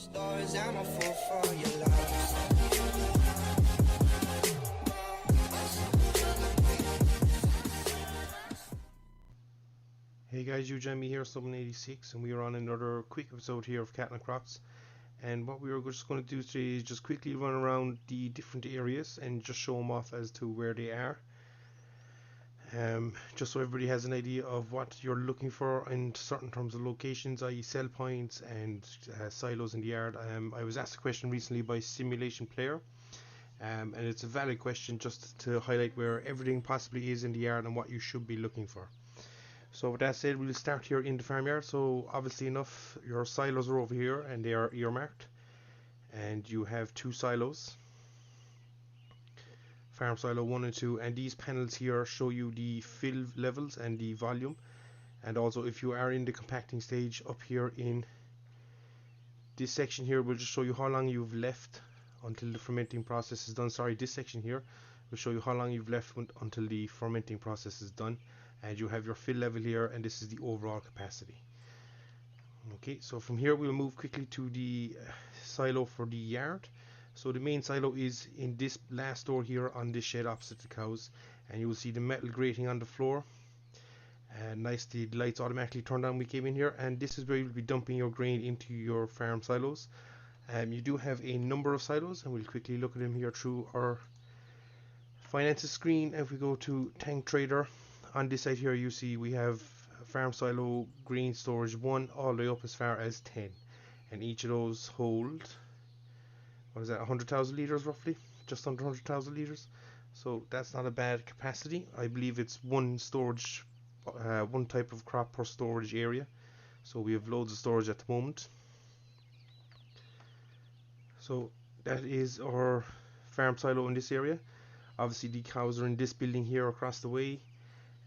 Stories, I'm a fool for your love. Hey guys, you join me here, Summon86, and we are on another quick episode here of Cattle and Crops. And what we are just going to do today is just quickly run around the different areas and just show them off as to where they are. Just so everybody has an idea of what you're looking for in certain terms of locations, i.e. sell points and silos in the yard. I was asked a question recently by Simulation Player, and it's a valid question just to highlight where everything possibly is in the yard and what you should be looking for. So with that said, we'll start here in the farmyard. So obviously enough, your silos are over here and they are earmarked, and you have two silos, farm silo 1 and 2, and these panels here show you the fill levels and the volume, and also if you are in the compacting stage up here in this section here will just show you how long you've left until the fermenting process is done. Sorry, this section here will show you how long you've left until the fermenting process is done, and you have your fill level here, and this is the overall capacity. Okay, so from here we'll move quickly to the silo for the yard. So the main silo is in this last door here on this shed opposite the cows, and you will see the metal grating on the floor. And nice, the lights automatically turned on when we came in here, and this is where you'll be dumping your grain into your farm silos. You do have a number of silos, and we'll quickly look at them here through our finances screen. If we go to Tank Trader, on this side here you see we have farm silo grain storage 1 all the way up as far as 10, and each of those hold, what is that, 100,000 litres roughly, just under 100,000 litres. So that's not a bad capacity. I believe it's one storage, one type of crop per storage area, so we have loads of storage at the moment. So that is our farm silo in this area. Obviously the cows are in this building here across the way,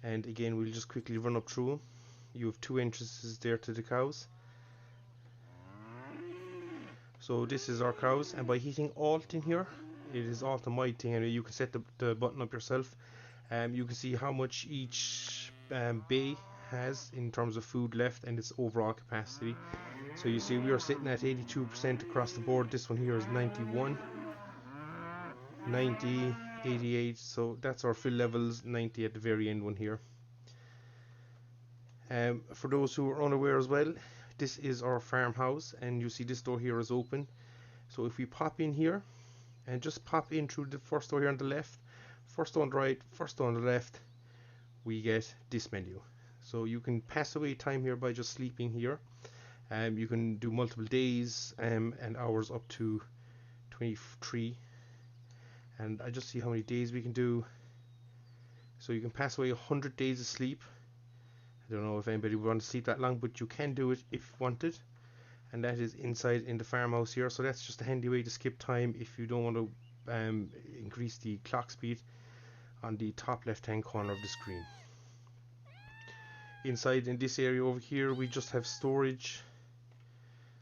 and again we'll just quickly run up through them. You have two entrances there to the cows. So this is our cows, and by hitting Alt in here, it is Alt on my thing anyway, you can set the button up yourself. You can see how much each bay has in terms of food left and its overall capacity. So you see we are sitting at 82% across the board. This one here is 91, 90, 88, so that's our fill levels, 90 at the very end one here. For those who are unaware as well, this is our farmhouse, and you see this door here is open. So if we pop in here and just pop in through the first door here on the left, first door on the right, first door on the left, we get this menu. So you can pass away time here by just sleeping here. You can do multiple days and hours up to 23, and I just see how many days we can do. So you can pass away 100 days of sleep. I don't know if anybody would want to sleep that long, but you can do it if wanted, and that is inside in the farmhouse here. So that's just a handy way to skip time if you don't want to increase the clock speed on the top left hand corner of the screen. Inside in this area over here we just have storage,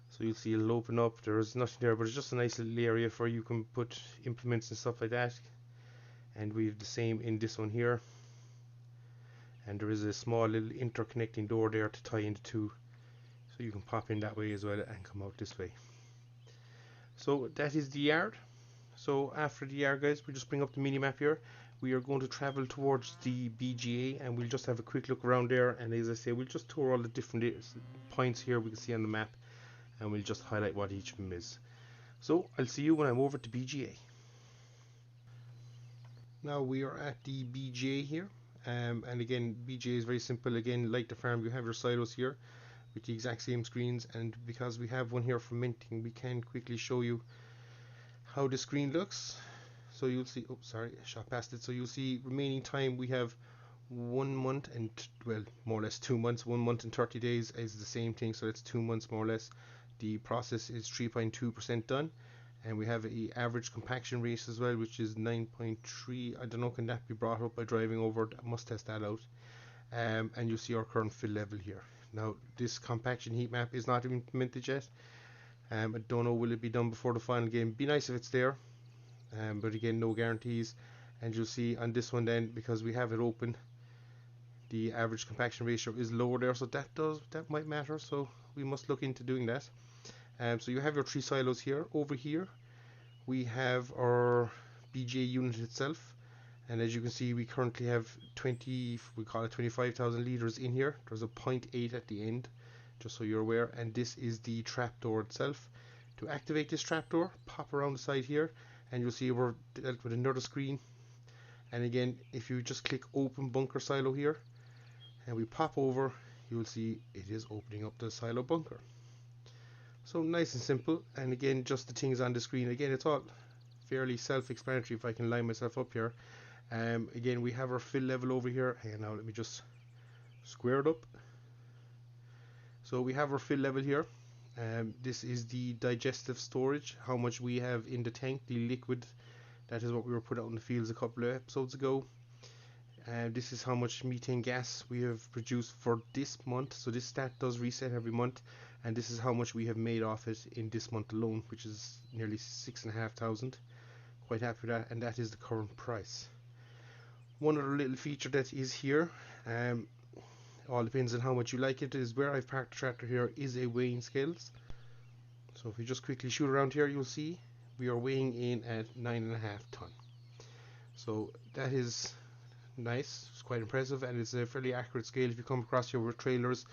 so you'll see it'll open up. There's nothing there, but it's just a nice little area for you can put implements and stuff like that. And we have the same in this one here, and there is a small little interconnecting door there to tie into two, so you can pop in that way as well and come out this way. So that is the yard. So after the yard, guys, we just bring up the mini map here. We are going to travel towards the BGA, and we'll just have a quick look around there, and as I say, we'll just tour all the different points here we can see on the map, and we'll just highlight what each of them is. So I'll see you when I'm over to BGA. Now we are at the BGA here. And again, BGA is very simple. Again, like the farm, you have your silos here with the exact same screens, and because we have one here for minting, we can quickly show you how the screen looks. So you'll see, oh sorry, I shot past it. So you'll see remaining time we have 1 month and, well, more or less 2 months. 1 month and 30 days is the same thing, so that's 2 months more or less. The process is 3.2% done, and we have a average compaction rate as well, which is 9.3. I don't know, can that be brought up by driving over? I must test that out. And you'll see our current fill level here. Now this compaction heat map is not implemented yet. I don't know, will it be done before the final game? Be nice if it's there, but again, no guarantees. And you'll see on this one then, because we have it open, the average compaction ratio is lower there, so that might matter, so we must look into doing that. So you have your 3 silos here. Over here we have our BGA unit itself, and as you can see we currently have 25,000 litres in here. There's a 0.8 at the end, just so you're aware, and this is the trapdoor itself. To activate this trapdoor, pop around the side here and you'll see we're dealt with another screen, and again if you just click open bunker silo here and we pop over, you'll see it is opening up the silo bunker. So nice and simple, and again just the things on the screen, again it's all fairly self-explanatory. If I can line myself up here, again we have our fill level over here. Hang on, now let me just square it up. So we have our fill level here. This is the digestive storage, how much we have in the tank, the liquid. That is what we were put out in the fields a couple of episodes ago. This is how much methane gas we have produced for this month. So this stat does reset every month, and this is how much we have made off it in this month alone, which is nearly 6,500. Quite happy with that, and that is the current price. One other little feature that is here, all depends on how much you like it, is where I've parked the tractor here is a weighing scales. So if we just quickly shoot around here, you'll see we are weighing in at 9.5 ton. So that is nice, it's quite impressive, and it's a fairly accurate scale. If you come across here with trailers,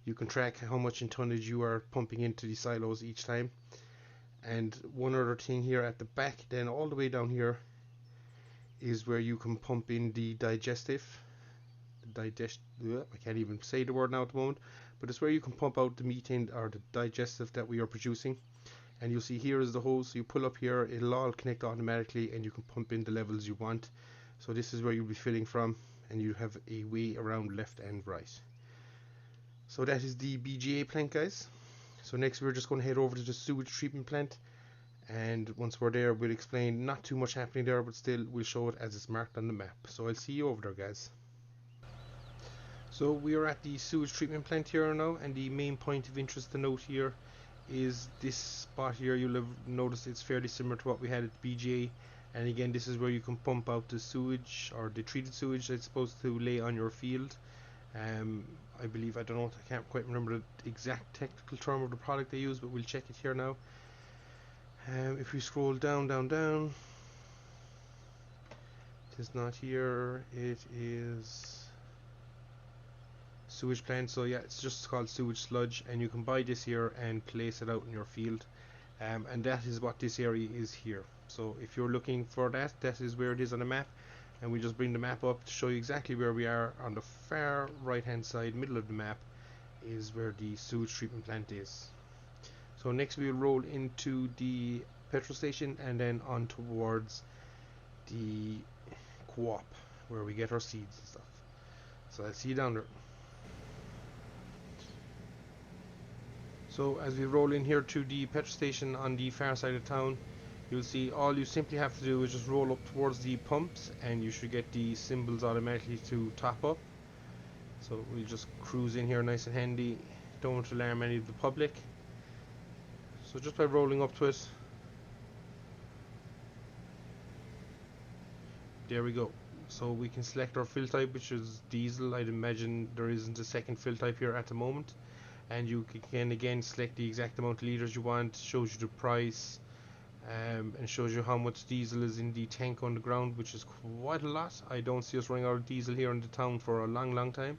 you can track how much in tonnage you are pumping into the silos each time. And one other thing here at the back, then all the way down here, is where you can pump in the digestive. I can't even say the word now at the moment, but it's where you can pump out the methane or the digestive that we are producing. And you'll see here is the hose, so you pull up here, it'll all connect automatically and you can pump in the levels you want. So this is where you'll be filling from, and you have a way around left and right. So that is the BGA plant, guys. So next we're just going to head over to the sewage treatment plant, and once we're there we'll explain. Not too much happening there, but still we'll show it as it's marked on the map. So I'll see you over there, guys. So we are at the sewage treatment plant here now, and the main point of interest to note here is this spot here. You'll have noticed it's fairly similar to what we had at BGA, and again this is where you can pump out the sewage, or the treated sewage that's supposed to lay on your field. I believe, I don't know, I can't quite remember the exact technical term of the product they use, but we'll check it here now. If we scroll down, it is not here, it is sewage plant. So yeah, it's just called sewage sludge, and you can buy this here and place it out in your field, and that is what this area is here. So if you're looking for that, that is where it is on the map, and we just bring the map up to show you exactly where we are. On the far right hand side, middle of the map, is where the sewage treatment plant is. So next we'll roll into the petrol station and then on towards the co-op where we get our seeds and stuff. So I'll see you down there. So as we roll in here to the petrol station on the far side of town, you'll see all you simply have to do is just roll up towards the pumps and you should get the symbols automatically to top up. So we'll just cruise in here nice and handy, don't alarm any of the public. So just by rolling up to it, there we go. So we can select our fill type, which is diesel. I'd imagine there isn't a second fill type here at the moment. And you can again select the exact amount of litres you want, shows you the price, and shows you how much diesel is in the tank on the ground, which is quite a lot. I don't see us running out of diesel here in the town for a long time,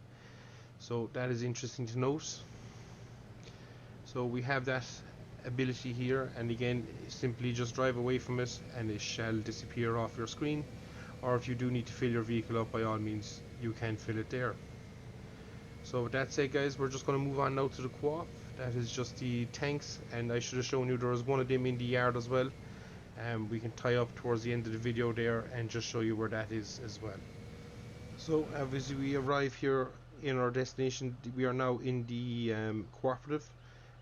so that is interesting to note. So we have that ability here, and again simply just drive away from it and it shall disappear off your screen, or if you do need to fill your vehicle up, by all means you can fill it there. So with that said, guys, we're just going to move on now to the co-op. That is just the tanks, and I should have shown you there was one of them in the yard as well. We can tie up towards the end of the video there and just show you where that is as well. So obviously we arrive here in our destination. We are now in the Cooperative.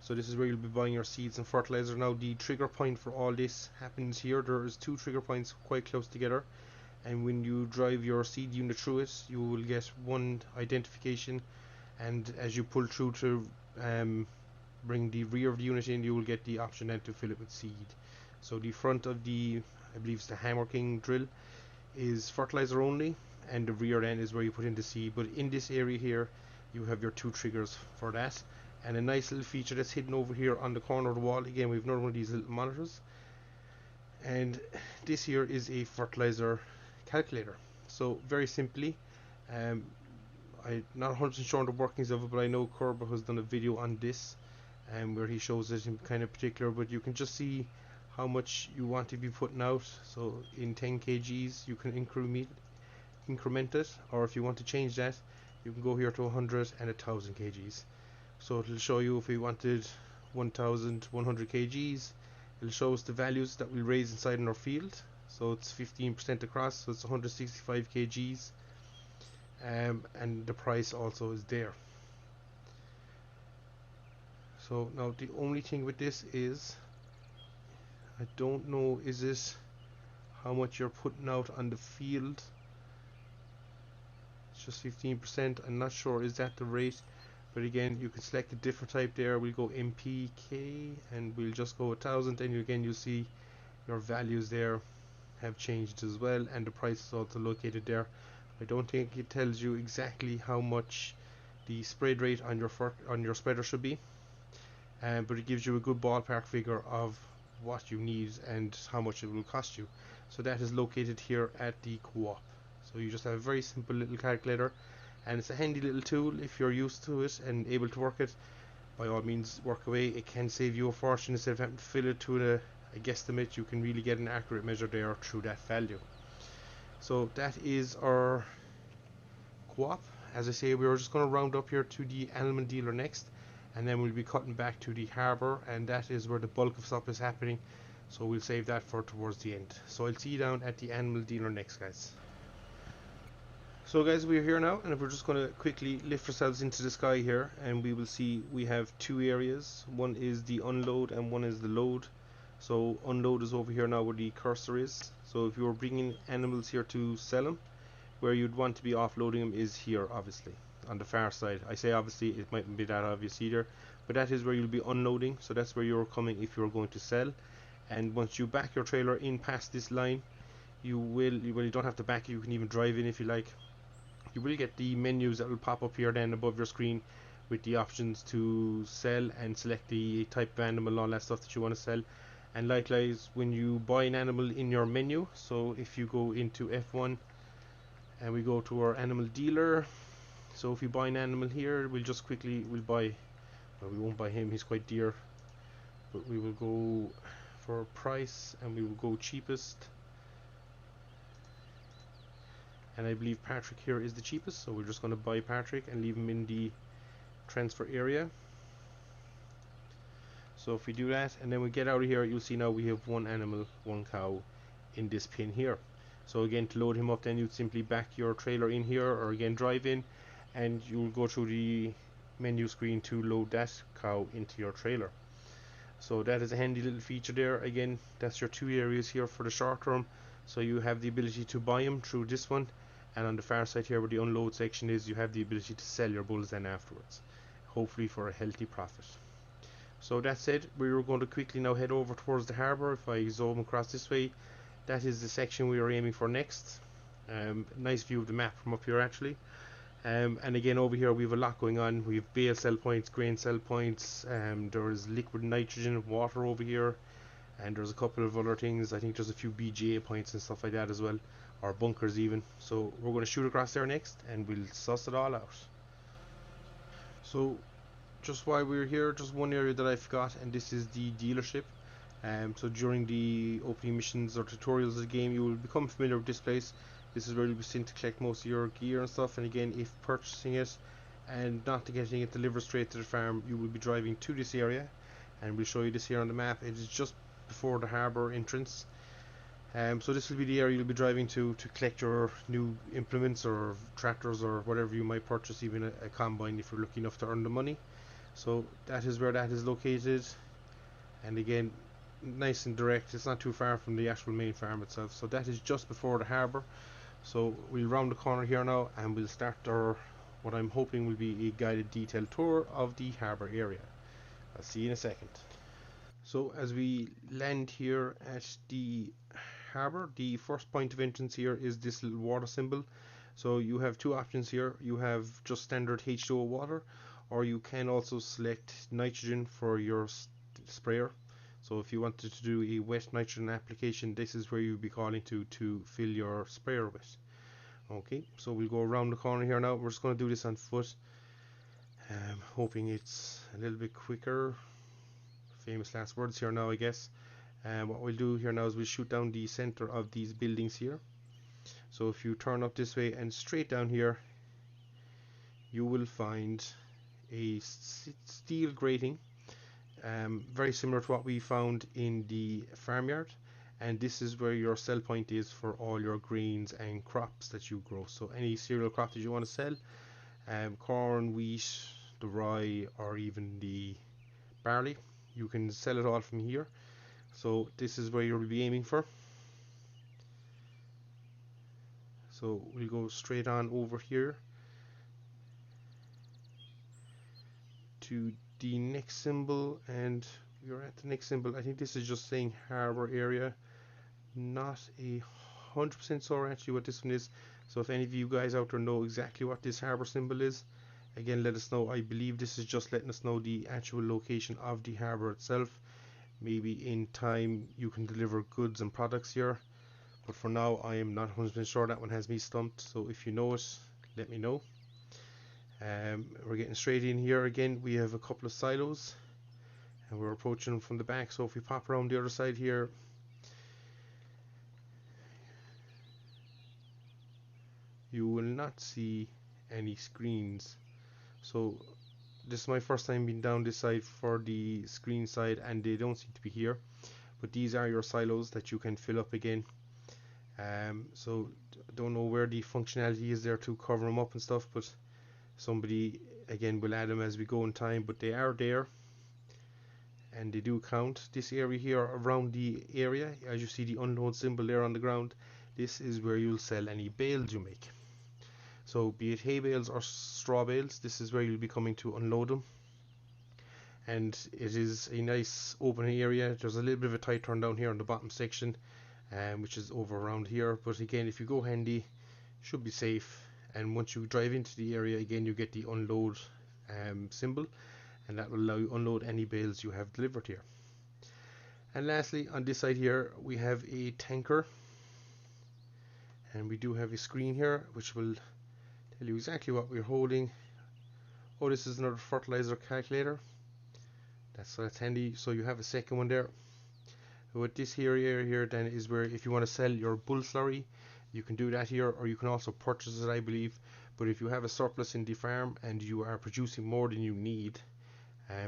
So this is where you'll be buying your seeds and fertilizer. Now the trigger point for all this happens here. There is 2 trigger points quite close together, and when you drive your seed unit through it, you will get one identification, and as you pull through to bring the rear of the unit in, you will get the option then to fill it with seed. So the front of the, I believe it's the Hammer King drill, is fertilizer only, and the rear end is where you put in the seed. But in this area here you have your 2 triggers for that, And a nice little feature that's hidden over here on the corner of the wall, again we have another one of these little monitors, and this here is a fertilizer calculator. So very simply, I'm not 100% sure on the workings of it, but I know Cooperative has done a video on this where he shows it in kind of particular, but you can just see how much you want to be putting out. So in 10 kgs you can increment it, or if you want to change that you can go here to 100 and 1000 kgs. So it'll show you if we wanted 1100 kgs, it'll show us the values that we raise inside in our field. So it's 15% across, so it's 165 kgs, and the price also is there. So now the only thing with this is, I don't know, is this how much you're putting out on the field? It's just 15%. I'm not sure, is that the rate? But again, you can select a different type there. We'll go MPK and we'll just go 1000, and again you'll see your values there have changed as well, and the price is also located there. I don't think it tells you exactly how much the spread rate on your spreader should be, but it gives you a good ballpark figure of what you need and how much it will cost you. So that is located here at the Co-op. So you just have a very simple little calculator, and it's a handy little tool if you're used to it and able to work it. By all means, work away. It can save you a fortune. Instead of having to fill it to a guesstimate, you can really get an accurate measure there through that value. So that is our Co-op. As I say, we're just going to round up here to the animal dealer next, and then we'll be cutting back to the harbour, and that is where the bulk of stuff is happening. So we'll save that for towards the end. So I'll see you down at the animal dealer next, guys. So guys, we're here now, and we're just going to quickly lift ourselves into the sky here, and we will see we have two areas. One is the unload and one is the load. So unload is over here now where the cursor is. So if you were bringing animals here to sell them, where you'd want to be offloading them is here, obviously on the far side. I say obviously, it mightn't be that obvious either, but that is where you'll be unloading. So that's where you're coming if you're going to sell. And once you back your trailer in past this line, you don't have to back it, you can even drive in if you like. You will get the menus that will pop up here then above your screen with the options to sell and select the type of animal and all that stuff that you want to sell. And likewise, when you buy an animal in your menu, so if you go into F1 and we go to our animal dealer, so if you buy an animal here, we'll buy, well, we won't buy him, he's quite dear, but we will go for price and we will go cheapest. And I believe Patrick here is the cheapest, so we're just going to buy Patrick and leave him in the transfer area. So if we do that and then we get out of here, you'll see now we have one animal, one cow in this pin here. So again, to load him up, then you'd simply back your trailer in here, or again drive in, and you'll go through the menu screen to load that cow into your trailer. So that is a handy little feature there. Again, that's your two areas here for the short term, so you have the ability to buy them through this one, and on the far side here where the unload section is, you have the ability to sell your bulls then afterwards, hopefully for a healthy profit. So that said, we're going to quickly now head over towards the harbour. If I zoom across this way, that is the section we are aiming for next. Nice view of the map from up here actually. And again, over here we have a lot going on. We have bale cell points, grain cell points, there is liquid nitrogen, water over here, and there's a couple of other things. I think there's a few BGA points and stuff like that as well, or bunkers even. So we're going to shoot across there next and we'll suss it all out. So just while we're here, just one area that I forgot, and this is the dealership. So during the opening missions or tutorials of the game, you will become familiar with this place. This is where you'll be sent to collect most of your gear and stuff, and again, if purchasing it and not getting it delivered straight to the farm, you will be driving to this area, and we'll show you this here on the map. It is just before the harbour entrance. So this will be the area you'll be driving to collect your new implements or tractors or whatever you might purchase, even a combine if you're lucky enough to earn the money. So that is where that is located, and again, nice and direct. It's not too far from the actual main farm itself. So that is just before the harbour. So we'll round the corner here now and we'll start our, what I'm hoping will be a guided detailed tour of the harbour area. I'll see you in a second. So as we land here at the harbour, the first point of entrance here is this little water symbol. So you have two options here. You have just standard H2O water, or you can also select nitrogen for your sprayer. So if you wanted to do a wet nitrogen application, this is where you'll be calling to fill your sprayer with. Okay, so we'll go around the corner here now. We're just going to do this on foot, hoping it's a little bit quicker. Famous last words here now, I guess. What we'll do here now is we'll shoot down the center of these buildings here. So if you turn up this way and straight down here, you will find a steel grating, very similar to what we found in the farmyard, and this is where your sell point is for all your greens and crops that you grow. So any cereal crop that you want to sell, corn, wheat, the rye, or even the barley, you can sell it all from here. So this is where you'll be aiming for. So we'll go straight on over here to the next symbol, and we're at the next symbol. I think this is just saying harbour area, not 100% sure actually what this one is. So if any of you guys out there know exactly what this harbour symbol is, again let us know. I believe this is just letting us know the actual location of the harbour itself. Maybe in time you can deliver goods and products here, but for now I am not 100% sure. That one has me stumped, so if you know it, let me know. We're getting straight in here. Again, we have a couple of silos and we're approaching from the back, so if we pop around the other side here, you will not see any screens. So this is my first time being down this side for the screen side, and they don't seem to be here, but these are your silos that you can fill up again. So don't know where the functionality is there to cover them up and stuff, but somebody again will add them as we go in time, but they are there and they do count. This area here around the area, as you see the unload symbol there on the ground, this is where you'll sell any bales you make. So be it hay bales or straw bales, this is where you'll be coming to unload them. And it is a nice open area. There's a little bit of a tight turn down here on the bottom section, which is over around here, but again, if you go handy, should be safe. And once you drive into the area, again you get the unload symbol, and that will allow you to unload any bales you have delivered here. And lastly, on this side here, we have a tanker, and we do have a screen here which will tell you exactly what we're holding. Oh, this is another fertilizer calculator. That's handy. So you have a second one there. With this area here then is where if you want to sell your bull slurry, you can do that here, or you can also purchase it, I believe. But if you have a surplus in the farm and you are producing more than you need,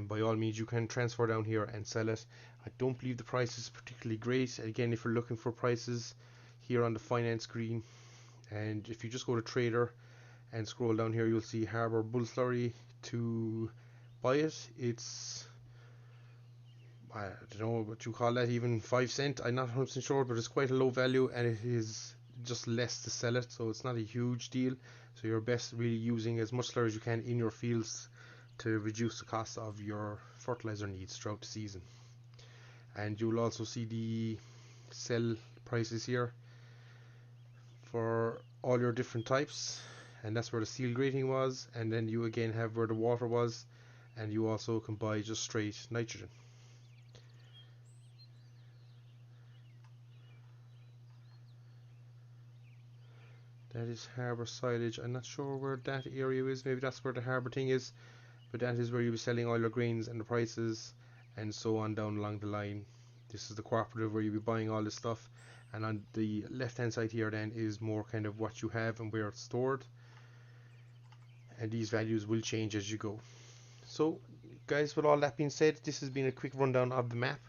by all means you can transfer down here and sell it. I don't believe the price is particularly great. Again, if you're looking for prices here on the finance screen, and if you just go to trader and scroll down here, you'll see harbour bull slurry. To buy it, it's, I don't know what you call that, even 5 cents. I'm not 100% sure, but it's quite a low value, and it is just less to sell it, so it's not a huge deal. So you're best really using as much slurry as you can in your fields to reduce the cost of your fertilizer needs throughout the season. And you'll also see the sell prices here for all your different types, and that's where the steel grating was, and then you again have where the water was, and you also can buy just straight nitrogen. That is harbour silage. I'm not sure where that area is. Maybe that's where the harbour thing is, but that is where you'll be selling all your grains and the prices and so on down along the line. This is the cooperative where you'll be buying all this stuff, and on the left hand side here then is more kind of what you have and where it's stored, and these values will change as you go. So guys, with all that being said, this has been a quick rundown of the map.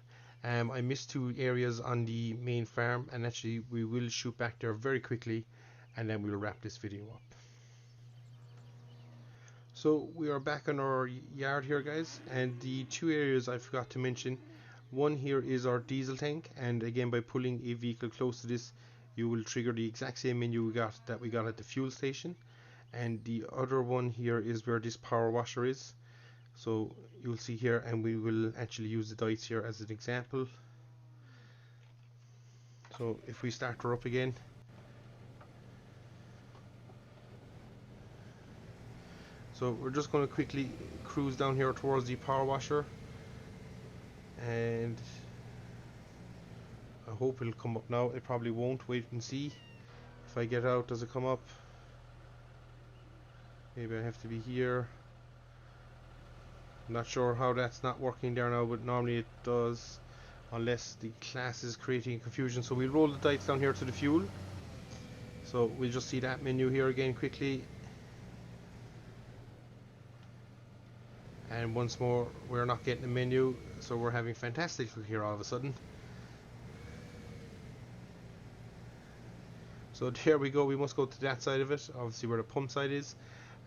I missed 2 areas on the main farm, and actually we will shoot back there very quickly and then we'll wrap this video up. So we are back on our yard here, guys, and the 2 areas I forgot to mention. One here is our diesel tank, and again by pulling a vehicle close to this you will trigger the exact same menu that we got at the fuel station. And the other one here is where this power washer is. So you'll see here, and we will actually use the dice here as an example. So if we start her up again, So we're just going to quickly cruise down here towards the power washer, and I hope it'll come up now. It probably won't. Wait and see. If I get out, does it come up? Maybe I have to be here. I'm not sure how that's not working there now, but normally it does, unless the class is creating confusion. So we'll roll the dice down here to the fuel. So we'll just see that menu here again quickly. And once more, we're not getting a menu, so we're having fantastic luck here all of a sudden. So there we go. We must go to that side of it, obviously where the pump side is.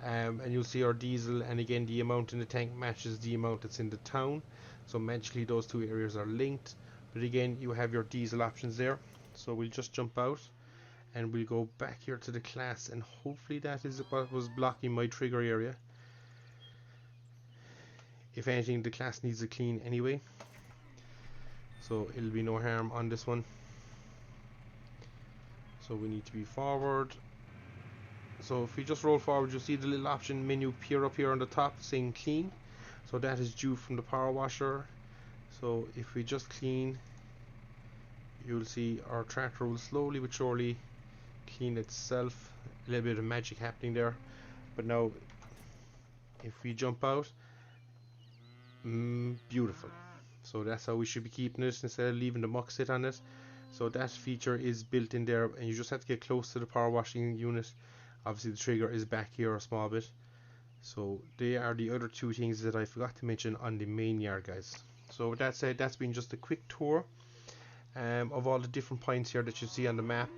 And you'll see our diesel, and again the amount in the tank matches the amount that's in the town, so magically those two areas are linked. But again, you have your diesel options there. So we'll just jump out and we'll go back here to the class, and hopefully that is what was blocking my trigger area. If anything, the class needs a clean anyway, so it'll be no harm on this one. So we need to be forward. So if we just roll forward, you'll see the little option menu appear up here on the top saying clean. So that is due from the power washer. So if we just clean, you'll see our tractor will slowly but surely clean itself. A little bit of magic happening there. But now if we jump out, beautiful. So that's how we should be keeping it instead of leaving the muck sit on it. So that feature is built in there, and you just have to get close to the power washing unit. Obviously the trigger is back here a small bit. So they are the other two things that I forgot to mention on the main yard, guys. So with that said, that's been just a quick tour of all the different points here that you see on the map,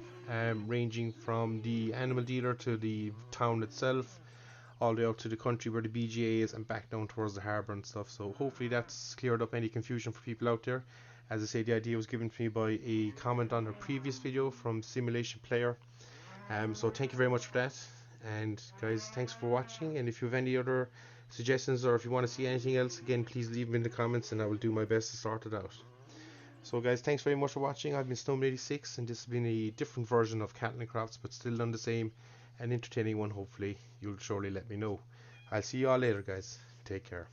ranging from the animal dealer to the town itself, all the way out to the country where the BGA is, and back down towards the harbour and stuff. So hopefully that's cleared up any confusion for people out there. As I say, the idea was given to me by a comment on a previous video from Simulation Player. So thank you very much for that. And guys, thanks for watching. And if you have any other suggestions, or if you want to see anything else, again, please leave them in the comments and I will do my best to sort it out. So guys, thanks very much for watching. I've been Snowman86, and this has been a different version of Cattle and Crafts, but still done the same and entertaining one. Hopefully you'll surely let me know. I'll see you all later, guys. Take care.